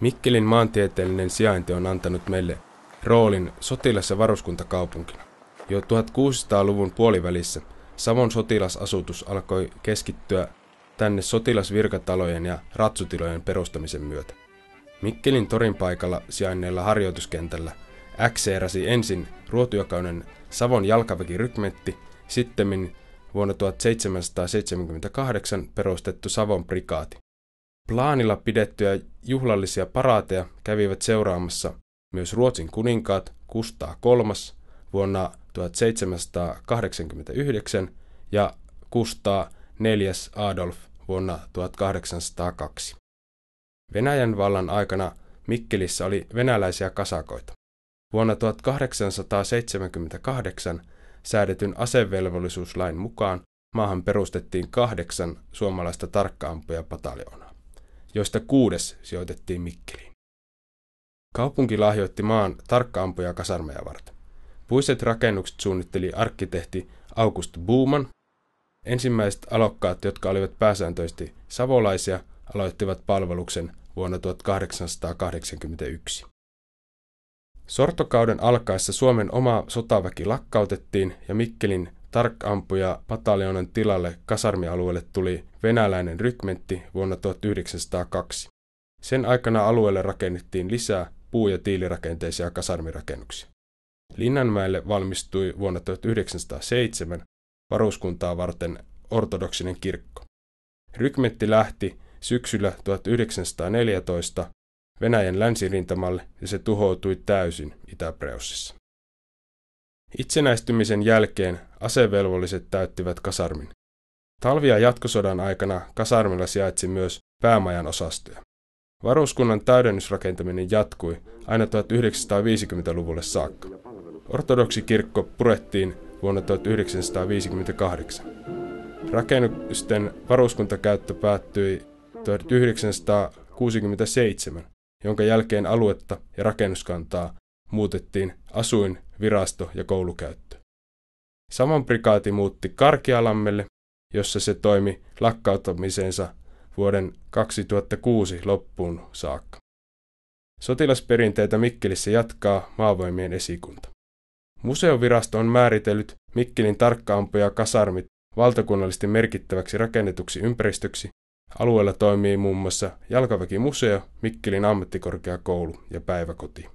Mikkelin maantieteellinen sijainti on antanut meille roolin sotilas- ja varuskuntakaupunkina. Jo 1600-luvun puolivälissä Savon sotilasasutus alkoi keskittyä tänne sotilasvirkatalojen ja ratsutilojen perustamisen myötä. Mikkelin torin paikalla sijainneella harjoituskentällä äkseeräsi ensin ruotujakainen Savon jalkaväkirykmentti, sittemmin vuonna 1778 perustettu Savon prikaati. Plaanilla pidettyjä juhlallisia paraateja kävivät seuraamassa myös Ruotsin kuninkaat Kustaa III vuonna 1789 ja Kustaa IV Adolf vuonna 1802. Venäjän vallan aikana Mikkelissä oli venäläisiä kasakoita. Vuonna 1878 säädetyn asevelvollisuuslain mukaan maahan perustettiin 8 suomalaista tarkka-ampujapataljoonaa, joista 6 sijoitettiin Mikkeliin. Kaupunki lahjoitti maan tarkka-ampujakasarmeja varten. Puiset rakennukset suunnitteli arkkitehti August Buuman. Ensimmäiset alokkaat, jotka olivat pääsääntöisesti savolaisia, aloittivat palveluksen vuonna 1881. Sortokauden alkaessa Suomen oma sotaväki lakkautettiin ja Mikkelin tarkka-ampujapataljonan tilalle kasarmialueelle tuli venäläinen rykmentti vuonna 1902. Sen aikana alueelle rakennettiin lisää puu- ja tiilirakenteisia kasarmirakennuksia. Linnanmäelle valmistui vuonna 1907 varuskuntaa varten ortodoksinen kirkko. Rykmentti lähti syksyllä 1914 Venäjän länsirintamalle ja se tuhoutui täysin Itä-Preussissa. Itsenäistymisen jälkeen asevelvolliset täyttivät kasarmin. Talvi- ja jatkosodan aikana kasarmilla sijaitsi myös päämajan osastoja. Varuskunnan täydennysrakentaminen jatkui aina 1950-luvulle saakka. Ortodoksikirkko purettiin vuonna 1958. Rakennusten varuskuntakäyttö päättyi 1967, jonka jälkeen aluetta ja rakennuskantaa muutettiin asuin-, virasto- ja koulukäyttöön. Savon prikaati muutti Karkialammelle, jossa se toimi lakkauttamisensa vuoden 2006 loppuun saakka. Sotilasperinteitä Mikkelissä jatkaa Maavoimien esikunta. Museovirasto on määritellyt Mikkelin tarkka-ampujakasarmit valtakunnallisesti merkittäväksi rakennetuksi ympäristöksi. Alueella toimii muun muassa jalkaväkimuseo, Mikkelin ammattikorkeakoulu ja päiväkoti.